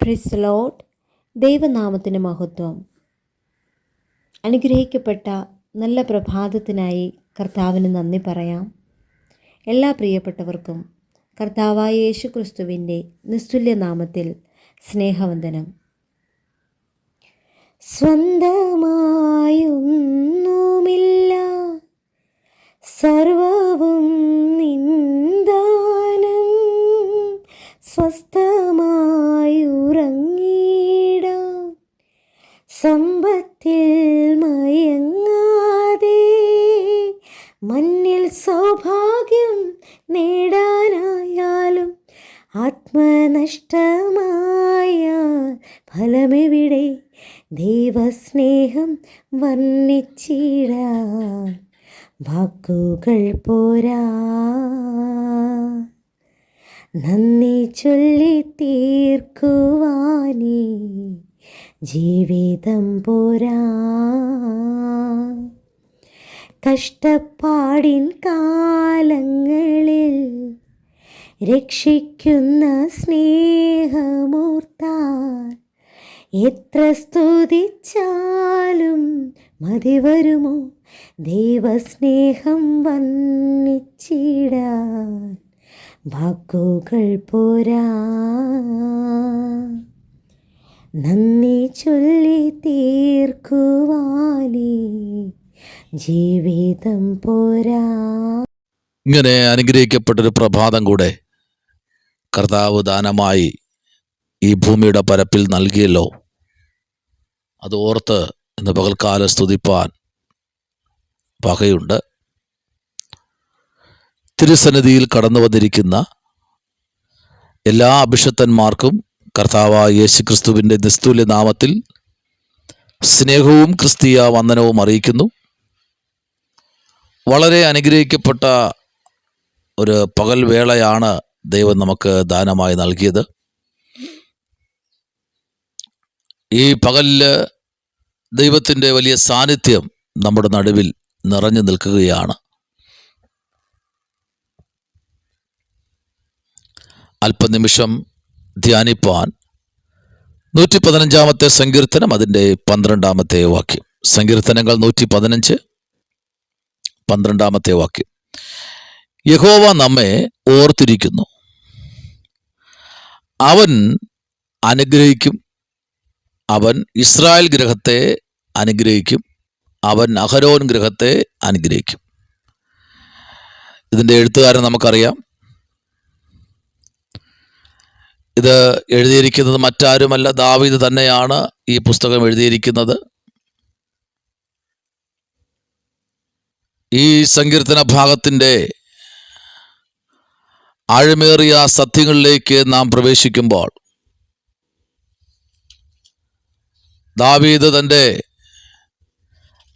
Price the Lord. ദൈവനാമത്തിന് മഹത്വം. അനുഗ്രഹിക്കപ്പെട്ട നല്ല പ്രഭാതത്തിനായി കർത്താവിന് നന്ദി പറയാം. എല്ലാ പ്രിയപ്പെട്ടവർക്കും കർത്താവായ യേശു ക്രിസ്തുവിൻ്റെ നിസ്തുല്യ നാമത്തിൽ സ്നേഹവന്ദനം. സ്വന്തമായൊന്നുമില്ല, സർവവും നിന്ദാനം, സ്വസ്ഥമായുറങ്ങിടാൻ സമ്പത്തിൽ മയങ്ങാതെ, മണ്ണിൽ സൗഭാഗ്യം നേടാനായാലും ആത്മനഷ്ടമായ ഫലമെവിടെ? ദൈവസ്നേഹം വർണ്ണിച്ചിടാൻ വാക്കുകൾ പോരാ, നന്ദി ചൊല്ലി തീർക്കുവാനേ ജീവിതം പോരാ. കഷ്ടപ്പാടിൻ കാലങ്ങളിൽ രക്ഷിക്കുന്ന സ്നേഹമോർത്താൽ എത്ര സ്തുതിച്ചാലും മതി വരുമോ? ദൈവസ്നേഹം വർണ്ണിച്ചിടാൻ വാക്കുകൾ പോരാ, നന്ദി ചൊല്ലി തീർക്കുവാനേ ജീവിതം പോരാ. ഇങ്ങനെ അനുഗ്രഹിക്കപ്പെട്ടൊരു പ്രഭാതം കൂടെ കർത്താവ് ദാനമായി ഈ ഭൂമിയുടെ പരപ്പിൽ നൽകിയല്ലോ. അത് ഓർത്ത് ഇന്ന് പകൽക്കാലം സ്തുതിപ്പാൻ വകയുണ്ട്. തിരുസന്നിധിയിൽ കടന്നു വന്നിരിക്കുന്ന എല്ലാ അഭിഷക്തന്മാർക്കും കർത്താവായ യേശു ക്രിസ്തുവിൻ്റെ നിസ്തുല്യ നാമത്തിൽ സ്നേഹവും ക്രിസ്തീയ വന്ദനവും അറിയിക്കുന്നു. വളരെ അനുഗ്രഹിക്കപ്പെട്ട ഒരു പകൽ വേളയാണ് ദൈവം നമുക്ക് ദാനമായി നൽകിയത്. ഈ പകലിൽ ദൈവത്തിൻ്റെ വലിയ സാന്നിധ്യം നമ്മുടെ നടുവിൽ നിറഞ്ഞു നിൽക്കുകയാണ്. അല്പനിമിഷം ധ്യാനിപ്പാൻ 115 സങ്കീർത്തനം അതിൻ്റെ 12 വാക്യം. സങ്കീർത്തനങ്ങൾ 115 12 വാക്യം. യഹോവ നമ്മെ ഓർത്തിരിക്കുന്നു, അവൻ അനുഗ്രഹിക്കും, അവൻ ഇസ്രായേൽ ഗൃഹത്തെ അനുഗ്രഹിക്കും, അവൻ അഹരോൻ ഗൃഹത്തെ അനുഗ്രഹിക്കും. ഇതിൻ്റെ എഴുത്തുകാരൻ നമുക്കറിയാം. ഇത് എഴുതിയിരിക്കുന്നത് മറ്റാരുമല്ല, ദാവീദ് തന്നെയാണ് ഈ പുസ്തകം എഴുതിയിരിക്കുന്നത്. ഈ സങ്കീർത്തന ഭാഗത്തിൻ്റെ ആഴമേറിയ സത്യങ്ങളിലേക്ക് നാം പ്രവേശിക്കുമ്പോൾ ദാവീദ് തൻ്റെ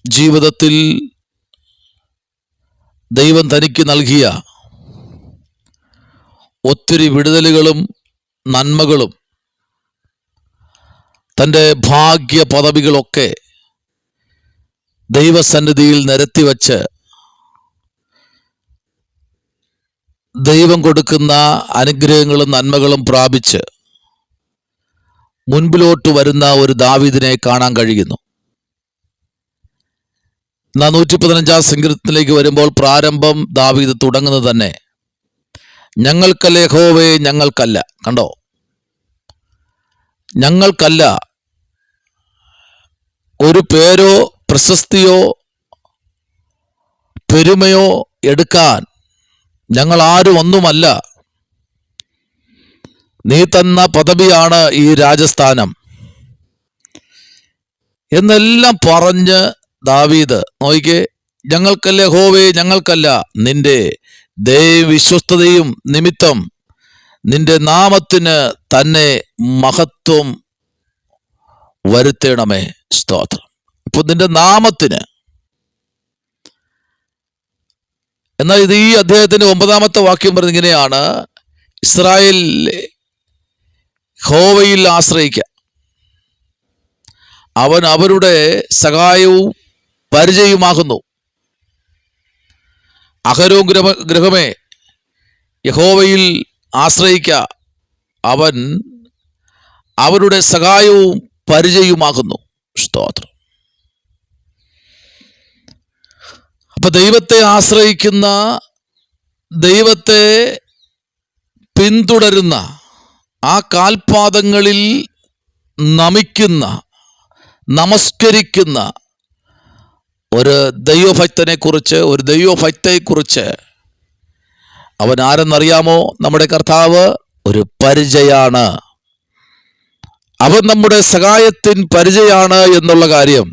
ജീവിതത്തിൽ ദൈവം തനിക്ക് നൽകിയ ഒത്തിരി വിടുതലുകളും നന്മകളും തൻ്റെ ഭാഗ്യ പദവികളൊക്കെ ദൈവസന്നിധിയിൽ നിരത്തിവച്ച് ദൈവം കൊടുക്കുന്ന അനുഗ്രഹങ്ങളും നന്മകളും പ്രാപിച്ച് മുൻപിലോട്ട് വരുന്ന ഒരു ദാവീദിനെ കാണാൻ കഴിയുന്നു. 115 സങ്കീർത്തനത്തിലേക്ക് വരുമ്പോൾ പ്രാരംഭം ദാവീദ് തുടങ്ങുന്നത് തന്നെ ഞങ്ങൾക്കല്ല യഹോവേ, ഞങ്ങൾക്കല്ല. കണ്ടോ, ഞങ്ങൾക്കല്ല. ഒരു പേരോ പ്രശസ്തിയോ പെരുമയോ എടുക്കാൻ ഞങ്ങൾ ആരും ഒന്നുമല്ല. നീ തന്ന പദവിയാണ് ഈ രാജസ്ഥാനം എന്നെല്ലാം പറഞ്ഞ് ദാവീദ് നോക്കിക്കേ, ഞങ്ങൾക്കല്ല യഹോവേ, ഞങ്ങൾക്കല്ല, നിന്റെ ദൈവവിശ്വസ്തതയും നിമിത്തം നിന്റെ നാമത്തിന് തന്നെ മഹത്വം വരുത്തണമേ. സ്തോത്രം. ഇപ്പൊ നിന്റെ നാമത്തിന്. എന്നാൽ ഇത് ഈ അധ്യായത്തിന്റെ 9 വാക്യം പറഞ്ഞ ഇങ്ങനെയാണ്, ഇസ്രായേൽ യഹോവയിൽ ആശ്രയിക്കുക, അവൻ അവരുടെ സഹായവും പരിചയമാകുന്നു. അഹരോൻ ഗൃഹമേ, യഹോവയിൽ ആശ്രയിക്കുക, അവൻ അവരുടെ സഹായവും പരിചയവുമാകുന്നു. സ്തോത്രം. അപ്പൊ ദൈവത്തെ ആശ്രയിക്കുന്ന, ദൈവത്തെ പിന്തുടരുന്ന, ആ കാൽപാദങ്ങളിൽ നമിക്കുന്ന, നമസ്കരിക്കുന്ന ഒരു ദൈവഭക്തനെ കുറിച്ച്, ഒരു ദൈവഭക്തയെക്കുറിച്ച് അവൻ ആരെന്നറിയാമോ? നമ്മുടെ കർത്താവ് ഒരു പരിചയാണ്. അവൻ നമ്മുടെ സഹായത്തിന് പരിചയാണ് എന്നുള്ള കാര്യം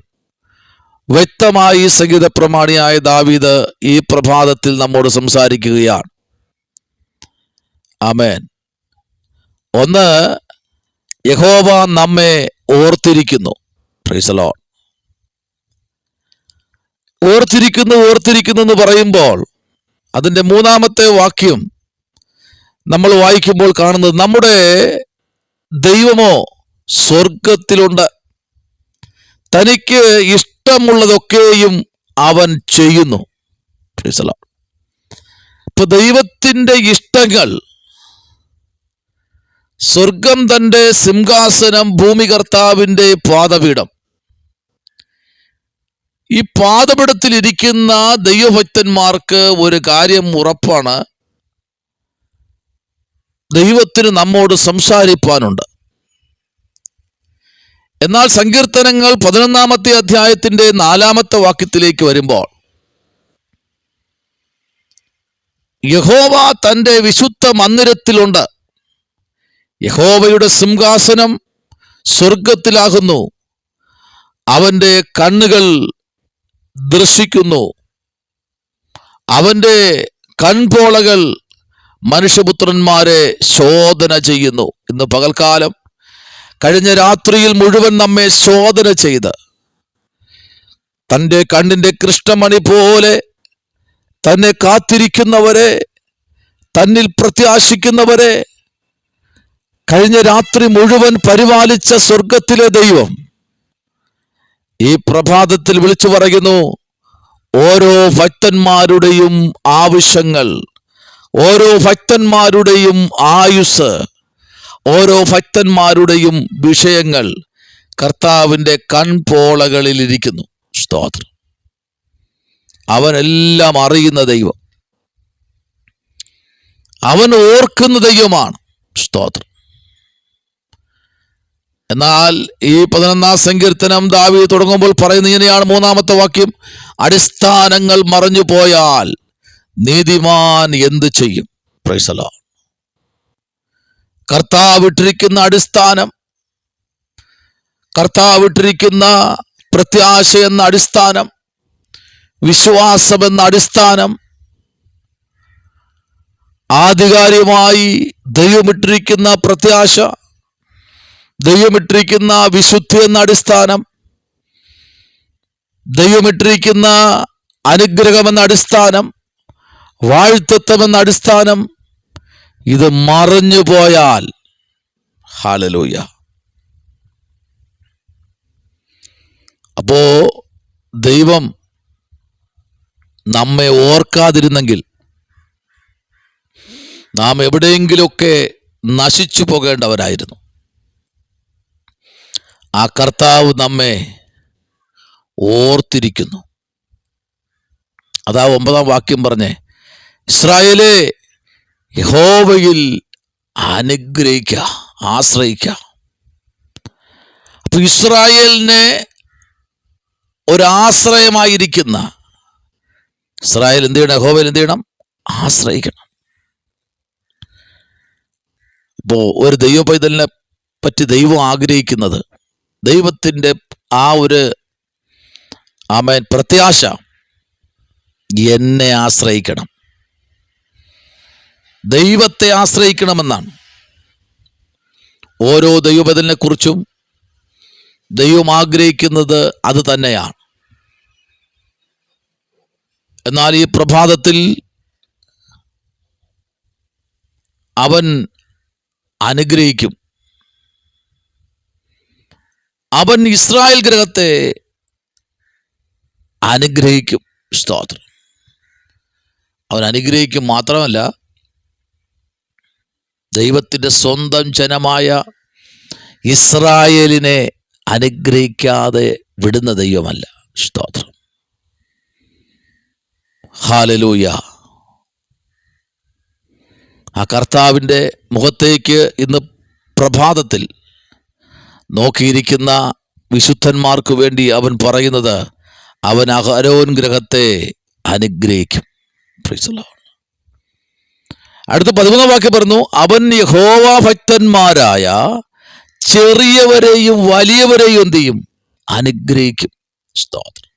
വ്യക്തമായി സംഗീത പ്രമാണിയായ ദാവീദ് ഈ പ്രഭാതത്തിൽ നമ്മോട് സംസാരിക്കുകയാണ്. ആമേൻ. ഒന്ന്, യഹോവ നമ്മെ ഓർത്തിരിക്കുന്നു. Praise the lord. ഓർത്തിരിക്കുന്നു എന്ന് പറയുമ്പോൾ അതിൻ്റെ മൂന്നാമത്തെ വാക്യം നമ്മൾ വായിക്കുമ്പോൾ കാണുന്നത്, നമ്മുടെ ദൈവമോ സ്വർഗത്തിലുണ്ട്, തനിക്ക് ഇഷ്ടമുള്ളതൊക്കെയും അവൻ ചെയ്യുന്നു. Price the Lord. ഇപ്പൊ ദൈവത്തിൻ്റെ ഇഷ്ടങ്ങൾ, സ്വർഗം തൻ്റെ സിംഹാസനം, ഭൂമി കർത്താവിൻ്റെ പാദപീഠം. ഈ പാദപീഠത്തിൽ ഇരിക്കുന്ന ദൈവഭക്തന്മാർക്ക് ഒരു കാര്യം ഉറപ്പാണ്, ദൈവത്തിന് നമ്മോട് സംസാരിപ്പാനുണ്ട്. എന്നാൽ സങ്കീർത്തനങ്ങൾ 11-ാമത്തെ അധ്യായത്തിന്റെ 4-ാമത്തെ വാക്യത്തിലേക്ക് വരുമ്പോൾ, യഹോവ തൻ്റെ വിശുദ്ധ മന്ദിരത്തിലുണ്ട്, യഹോവയുടെ സിംഹാസനം സ്വർഗത്തിലാകുന്നു, അവൻ്റെ കണ്ണുകൾ ദർശിക്കുന്നു, അവൻ്റെ കൺപോളകൾ മനുഷ്യപുത്രന്മാരെ ശോധന ചെയ്യുന്നു. ഇന്ന് പകൽക്കാലം, കഴിഞ്ഞ രാത്രിയിൽ മുഴുവൻ നമ്മെ ശോധന ചെയ്ത് തൻ്റെ കണ്ണിൻ്റെ കൃഷ്ണമണി പോലെ തന്നെ കാത്തിരിക്കുന്നവരെ, തന്നിൽ പ്രത്യാശിക്കുന്നവരെ കഴിഞ്ഞ രാത്രി മുഴുവൻ പരിപാലിച്ച സ്വർഗത്തിലെ ദൈവം ഈ പ്രഭാതത്തിൽ വിളിച്ചു പറയുന്നു, ഓരോ ഭക്തന്മാരുടെയും ആവശ്യങ്ങൾ, ഓരോ ഭക്തന്മാരുടെയും ആയുസ്, ഓരോ ഭക്തന്മാരുടെയും വിഷയങ്ങൾ കർത്താവിൻ്റെ കൺപോളകളിൽ ഇരിക്കുന്നു. സ്തോത്രം. അവനെല്ലാം അറിയുന്ന ദൈവം, അവൻ ഓർക്കുന്ന ദൈവമാണ്. സ്തോത്രം. എന്നാൽ ഈ 11-ാം സങ്കീർത്തനം ദാവീദ് തുടങ്ങുമ്പോൾ പറയുന്നത് ഇങ്ങനെയാണ്, 3-ാമത്തെ വാക്യം, അടിസ്ഥാനങ്ങൾ മറഞ്ഞു പോയാൽ നീതിമാൻ എന്ത് ചെയ്യും? Price the Lord. കർത്താവിട്ടിരിക്കുന്ന അടിസ്ഥാനം, കർത്താവിട്ടിരിക്കുന്ന പ്രത്യാശ എന്ന അടിസ്ഥാനം, വിശ്വാസം എന്ന അടിസ്ഥാനം, ആധികാരികമായി ദൈവമിട്ടിരിക്കുന്ന പ്രത്യാശ, ദൈവമിട്ടിരിക്കുന്ന വിശുദ്ധി എന്ന അടിസ്ഥാനം, ദൈവമിട്ടിരിക്കുന്ന അനുഗ്രഹം എന്ന അടിസ്ഥാനം, വാഴ്ത്തത്വം എന്ന അടിസ്ഥാനം, ഇത് മറഞ്ഞു പോയാൽ, ഹല്ലേലൂയ, അപ്പോ ദൈവം നമ്മെ ഓർക്കാതിരുന്നെങ്കിൽ നാം എവിടെയെങ്കിലുമൊക്കെ നശിച്ചു പോകേണ്ടവരായിരുന്നു. ആ കർത്താവ് നമ്മെ ഓർത്തിരിക്കുന്നു. അതാ 9-ാം വാക്യം പറഞ്ഞേ, ഇസ്രായേലേ യഹോവയിൽ അനുഗ്രഹിക്കുക, ആശ്രയിക്കുക. അപ്പൊ ഇസ്രായേലിനെ ഒരാശ്രയമായിരിക്കുന്ന ഇസ്രായേൽ എന്ത് ചെയ്യണം? യഹോവയിൽ എന്ത് ചെയ്യണം? ആശ്രയിക്കണം. ഇപ്പോ ഒരു ദൈവ പൈതലിനെ പറ്റി ദൈവം ആഗ്രഹിക്കുന്നത്, ദൈവത്തിൻ്റെ ആ ഒരു ആമേൻ പ്രത്യാശ, എന്നെ ആശ്രയിക്കണം, ദൈവത്തെ ആശ്രയിക്കണമെന്നാണ്. ഓരോ ദൈവപൈതലിനെ കുറിച്ചും ദൈവം ആഗ്രഹിക്കുന്നത് അത് തന്നെയാണ്. എന്നാൽ ഈ പ്രഭാതത്തിൽ അവൻ അനുഗ്രഹിക്കും. അവൻ ഇസ്രായേൽ ഗൃഹത്തെ അനുഗ്രഹിക്കും. സ്തോത്രം. അവൻ അനുഗ്രഹിക്കും മാത്രമല്ല, ദൈവത്തിൻ്റെ സ്വന്തം ജനമായ ഇസ്രായേലിനെ അനുഗ്രഹിക്കാതെ വിടുന്ന ദൈവമല്ല. സ്തോത്രം. ഹല്ലേലൂയ. ആ കർത്താവിൻ്റെ മുഖത്തേക്ക് ഇന്ന് പ്രഭാതത്തിൽ നോക്കിയിരിക്കുന്ന വിശുദ്ധന്മാർക്ക് വേണ്ടി അവൻ പറയുന്നത്, അവൻ അഹരോൻ ഗൃഹത്തെ അനുഗ്രഹിക്കും. Price the Lord. അടുത്ത 13 വാക്യം പറഞ്ഞു, അവൻ യഹോവ ഭക്തന്മാരായ ചെറിയവരെയും വലിയവരെയും എന്ത് ചെയ്യും? അനുഗ്രഹിക്കും. സ്തോത്രം.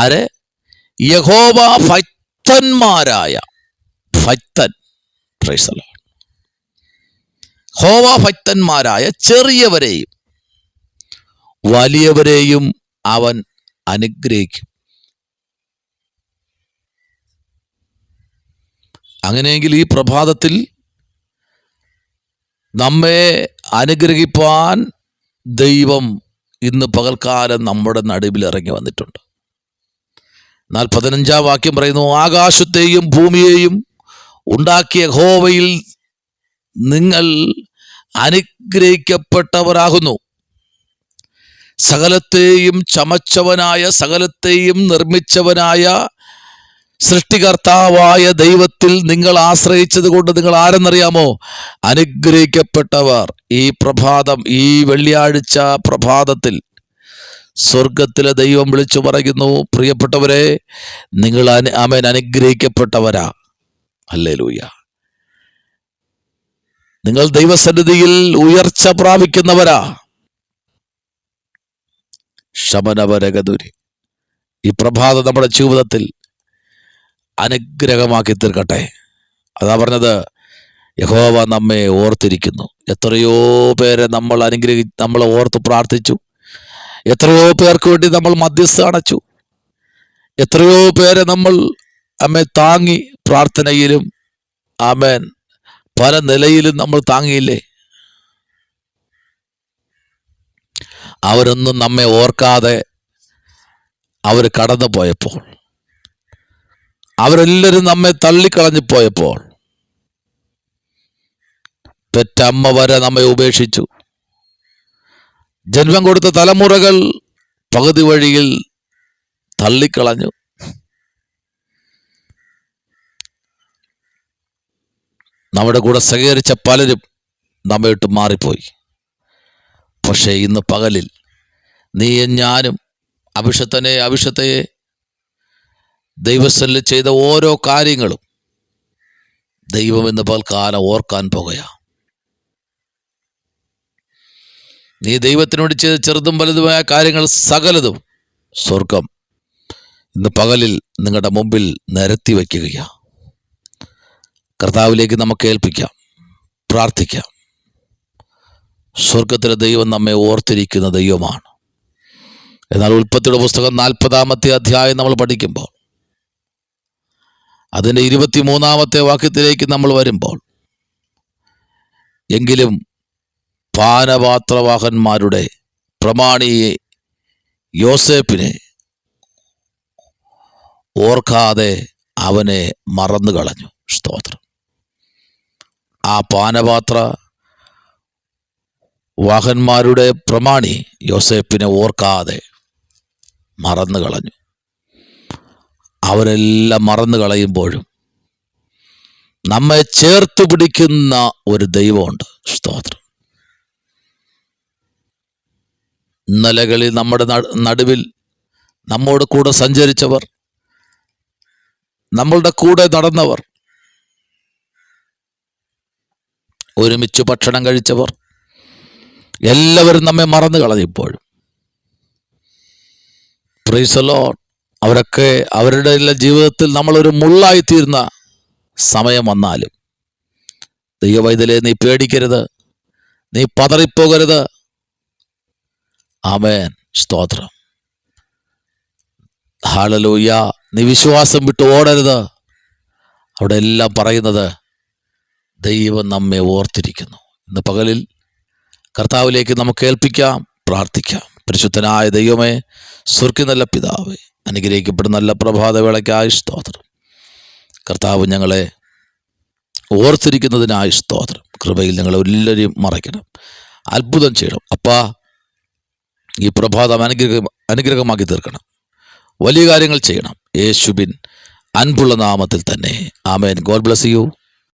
ആരെ? യഹോവ ഭക്തന്മാരായ. ഭക്തൻ. Price the Lord. യഹോവ ഭക്തന്മാരായ ചെറിയവരെയും വലിയവരെയും അവൻ അനുഗ്രഹിക്കും. അങ്ങനെയെങ്കിൽ ഈ പ്രഭാതത്തിൽ നമ്മെ അനുഗ്രഹിപ്പാൻ ദൈവം ഇന്ന് പകൽക്കാലം നമ്മുടെ നടുവിൽ ഇറങ്ങി വന്നിട്ടുണ്ട്. എന്നാൽ 15 വാക്യം പറയുന്നു, ആകാശത്തെയും ഭൂമിയെയും ഉണ്ടാക്കിയ യഹോവയിൽ നിങ്ങൾ അനുഗ്രഹിക്കപ്പെട്ടവരാകുന്നു. സകലത്തെയും ചമച്ചവനായ, സകലത്തെയും നിർമ്മിച്ചവനായ സൃഷ്ടികർത്താവായ ദൈവത്തിൽ നിങ്ങൾ ആശ്രയിച്ചത് കൊണ്ട് നിങ്ങൾ ആരെന്നറിയാമോ? അനുഗ്രഹിക്കപ്പെട്ടവർ. ഈ പ്രഭാതം, ഈ വെള്ളിയാഴ്ച പ്രഭാതത്തിൽ സ്വർഗത്തിലെ ദൈവം വിളിച്ചു പറയുന്നു, പ്രിയപ്പെട്ടവരെ, നിങ്ങൾ ആമേൻ അനുഗ്രഹിക്കപ്പെട്ടവരാ. ഹല്ലേലൂയ. നിങ്ങൾ ദൈവസന്നിധിയിൽ ഉയർച്ച പ്രാപിക്കുന്നവരാ. ശമനവരഗതുരി. ഈ പ്രഭാതം നമ്മുടെ ജീവിതത്തിൽ അനുഗ്രഹമാക്കി തീർക്കട്ടെ. അതാ പറഞ്ഞത്, യഹോവ നമ്മെ ഓർത്തിരിക്കുന്നു. എത്രയോ പേരെ നമ്മൾ ഓർത്ത് പ്രാർത്ഥിച്ചു. എത്രയോ പേർക്ക് വേണ്ടി നമ്മൾ മധ്യസ്ഥ അണച്ചു. എത്രയോ പേരെ നമ്മൾ അമ്മേ താങ്ങി, പ്രാർത്ഥനയിലും ആമേൻ പല നിലയിലും നമ്മൾ താങ്ങിയില്ലേ? അവരൊന്നും നമ്മെ ഓർക്കാതെ അവർ കടന്നു പോയപ്പോൾ, അവരെല്ലാവരും നമ്മെ തള്ളിക്കളഞ്ഞു പോയപ്പോൾ, പെറ്റമ്മ വരെ നമ്മെ ഉപേക്ഷിച്ചു. ജന്മം കൊടുത്ത തലമുറകൾ പകുതി വഴിയിൽ തള്ളിക്കളഞ്ഞു. നമ്മുടെ കൂടെ സഹകരിച്ച പലരും നമ്മെ വിട്ട് മാറിപ്പോയി. പക്ഷേ ഇന്ന് പകലിൽ നീയും ഞാനും അഭിഷത്തയെ ദൈവസ്ഥലിൽ ചെയ്ത ഓരോ കാര്യങ്ങളും ദൈവം ഇന്ന് പകൽക്കാലം ഓർക്കാൻ പോകുകയാണ്. നീ ദൈവത്തിനോട് ചെയ്ത ചെറുതും വലുതുമായ കാര്യങ്ങൾ സകലതും സ്വർഗം ഇന്ന് പകലിൽ നിങ്ങളുടെ മുമ്പിൽ നിരത്തി വയ്ക്കുകയാണ്. കർത്താവിലേക്ക് നമുക്ക് ഏൽപ്പിക്കാം, പ്രാർത്ഥിക്കാം. സ്വർഗത്തിലെ ദൈവം നമ്മെ ഓർത്തിരിക്കുന്ന ദൈവമാണ്. എന്നാൽ ഉൽപ്പത്തിയുടെ പുസ്തകം 40-ാമത്തെ അധ്യായം നമ്മൾ പഠിക്കുമ്പോൾ, അതിൻ്റെ 23-ാമത്തെ വാക്യത്തിലേക്ക് നമ്മൾ വരുമ്പോൾ, എങ്കിലും പാനപാത്രവാഹന്മാരുടെ പ്രമാണി യോസേപ്പിനെ ഓർക്കാതെ അവനെ മറന്നു കളഞ്ഞു. സ്തോത്രം. ആ പാനപാത്ര വാഹന്മാരുടെ പ്രമാണി യോസേപ്പിനെ ഓർക്കാതെ മറന്നു കളഞ്ഞു. അവരെല്ലാം മറന്നു കളയുമ്പോഴും നമ്മെ ചേർത്ത് പിടിക്കുന്ന ഒരു ദൈവമുണ്ട്. സ്തോത്രം. ഇന്നലകളിൽ നമ്മുടെ നടുവിൽ നമ്മോട് കൂടെ സഞ്ചരിച്ചവർ, നമ്മളുടെ കൂടെ നടന്നവർ, ഒരുമിച്ച് ഭക്ഷണം കഴിച്ചവർ എല്ലാവരും നമ്മെ മറന്നു കളഞ്ഞിപ്പോഴും. Price the Lord. അവരൊക്കെ അവരുടെ ജീവിതത്തിൽ നമ്മളൊരു മുള്ളായിത്തീരുന്ന സമയം വന്നാലും, ദൈവവൈതലേ, നീ പേടിക്കരുത്, നീ പതറിപ്പോകരുത്. ആമേൻ. സ്തോത്രം. ഹല്ലേലൂയ. നീ വിശ്വാസം വിട്ട് ഓടരുത്. അവിടെ എല്ലാം പറയുന്നത് ദൈവം നമ്മെ ഓർത്തിരിക്കുന്നു. ഇന്ന് പകലിൽ കർത്താവിലേക്ക് നമുക്ക് ഏൽപ്പിക്കാം, പ്രാർത്ഥിക്കാം. പരിശുദ്ധനായ ദൈവമേ, സ്വർഗ്ഗ നല്ല പിതാവേ, അനുഗ്രഹിക്കപ്പെടുന്ന നല്ല പ്രഭാതവേളയ്ക്കായി സ്തോത്രം. കർത്താവ് ഞങ്ങളെ ഓർത്തിരിക്കുന്നതിനായി സ്തോത്രം. കൃപയിൽ ഞങ്ങളെ എല്ലാവരെയും മറയ്ക്കണം. അത്ഭുതം ചെയ്യണം. അപ്പാ, ഈ പ്രഭാതം അനുഗ്രഹമാക്കി തീർക്കണം. വലിയ കാര്യങ്ങൾ ചെയ്യണം. യേശുവിൻ അൻപുള്ള നാമത്തിൽ തന്നെ. ആമേൻ. God bless U.